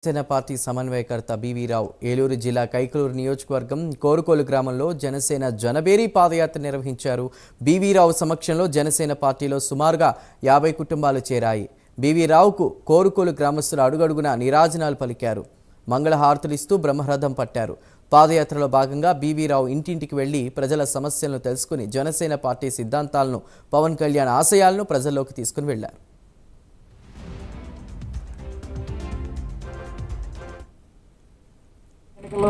Janasena party సమన్వయకర్త BV రావు ఏలూరు జిల్లా కైకలూరు నియోజకవర్గం కోరుకోలు గ్రామంలో జనసేన జనబేరీ పాదయాత్ర నిర్వహించారు. బివి రావు సమక్షంలో జనసేన పార్టీలో సుమారుగా 50 కుటుంబాలు చేరాయి. బివి రావుకు కోరుకోలు గ్రామస్తులు అడుగడుగున నీరాజనాలు పలికారు. మంగళహారతులిస్తూ బ్రహ్మరథం పట్టారు. పాదయాత్రలో భాగంగా బివి రావు ఇంటింటికి వెళ్లి ప్రజల సమస్యలను తెలుసుకుని జనసేన పార్టీ సిద్ధాంతాలను, పవన్ కళ్యాణ్ ఆశయాలను ప్రజల్లోకి తీసుకుని వెళ్లారు.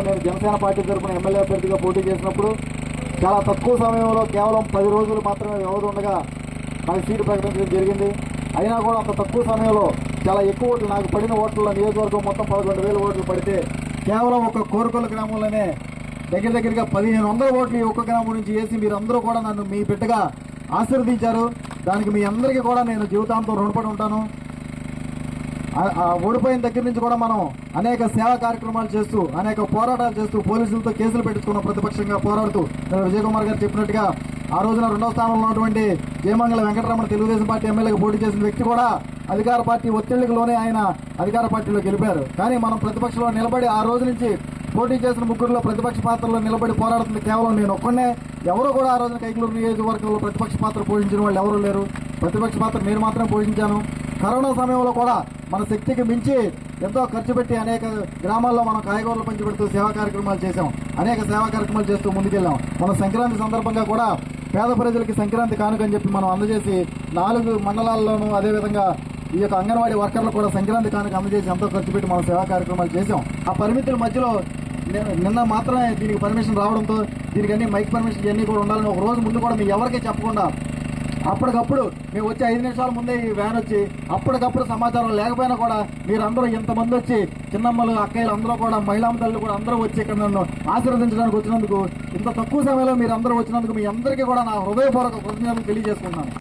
నేను జనసేన పార్టీ తరఫున ఎమ్మెల్యే అభ్యర్థిగా పోటీ చేసినప్పుడు చాలా తక్కువ సమయంలో కేవలం 10 రోజులు మాత్రమే వ్యవధి ఉండగా నాకు సీటు ప్రకటించడం జరిగింది. అయినా కూడా అంత తక్కువ సమయంలో చాలా ఎక్కువ ఓట్లు, నాకు పడిన ఓట్ల నియోజకవర్గం మొత్తం 11,000 ఓట్లు పడితే కేవలం ఒక కోరుకోలు గ్రామంలోనే దగ్గరగా 1,500 ఓట్లు ఈ ఒక్క గ్రామం నుంచి వేసి మీరందరూ కూడా నన్ను మీ బిడ్డగా ఆశీర్వదించారు. దానికి మీ అందరికీ కూడా నేను జీవితాంతం రుణపడి ఉంటాను. ఓడిపోయిన దగ్గర నుంచి కూడా మనం అనేక సేవా కార్యక్రమాలు చేస్తూ, అనేక పోరాటాలు చేస్తూ, పోలీసులతో కేసులు పెట్టుకున్న ప్రతిపక్షంగా పోరాడుతూ విజయ్ కుమార్ గారు చెప్పినట్టుగా ఆ రోజున 2వ స్థానంలో ఉన్నటువంటి జయమంగళ వెంకటరమణ తెలుగుదేశం పార్టీ ఎమ్మెల్యేగా పోటీ చేసిన వ్యక్తి కూడా అధికార పార్టీ ఒత్తిళ్లలోనే ఆయన అధికార పార్టీలో గెలిపారు. కానీ మనం ప్రతిపక్షంలో నిలబడి ఆ రోజు నుంచి పోటీ చేసిన ముగ్గురులో ప్రతిపక్ష పాత్రలో నిలబడి పోరాడుతుంది కేవలం నేను ఒక్కనే. ఎవరు కూడా ఆ రోజున కైకలూరు నియోజకవర్గంలో ప్రతిపక్ష పాత్ర పోషించిన వాళ్ళు ఎవరూ లేరు. ప్రతిపక్ష పాత్ర నేను మాత్రమే పోషించాను. కరోనా సమయంలో కూడా మన శక్తికి మించి ఎంతో ఖర్చు పెట్టి అనేక గ్రామాల్లో మనం కాయగూరలు పంచిపెడుతూ సేవా కార్యక్రమాలు చేశాం. అనేక సేవా కార్యక్రమాలు చేస్తూ ముందుకెళ్ళాం. మన సంక్రాంతి సందర్భంగా కూడా పేద ప్రజలకి సంక్రాంతి కానుకని చెప్పి మనం అందజేసి 4 మండలాల్లోనూ, అదేవిధంగా ఈ యొక్క అంగన్వాడీ వర్కర్లు కూడా సంక్రాంతి కానుక అందజేసి ఎంతో ఖర్చు పెట్టి మనం సేవా కార్యక్రమాలు చేశాం. ఆ పరిమితుల మధ్యలో నిన్న మాత్రమే దీనికి పర్మిషన్ రావడంతో దీనికి అన్ని మైక్ పర్మిషన్ ఇవన్నీ కూడా ఉండాలని ఒక రోజు ముందు కూడా మీ ఎవరికీ చెప్పకుండా అప్పటికప్పుడు మేము వచ్చి 5 నిమిషాల ముందే ఈ వ్యాన్ వచ్చి అప్పటికప్పుడు సమాచారం లేకపోయినా కూడా మీరందరూ ఇంతమంది వచ్చి చిన్నమ్మలు, అక్కయ్యలు అందరూ కూడా, మహిళా తల్లులు కూడా అందరూ వచ్చి ఇక్కడ నన్ను ఆశీర్వదించడానికి వచ్చినందుకు, ఇంత తక్కువ సమయంలో మీరు అందరూ వచ్చినందుకు మీ అందరికీ కూడా నా హృదయపూర్వక కృతజ్ఞతలు తెలియజేసుకుంటున్నాను.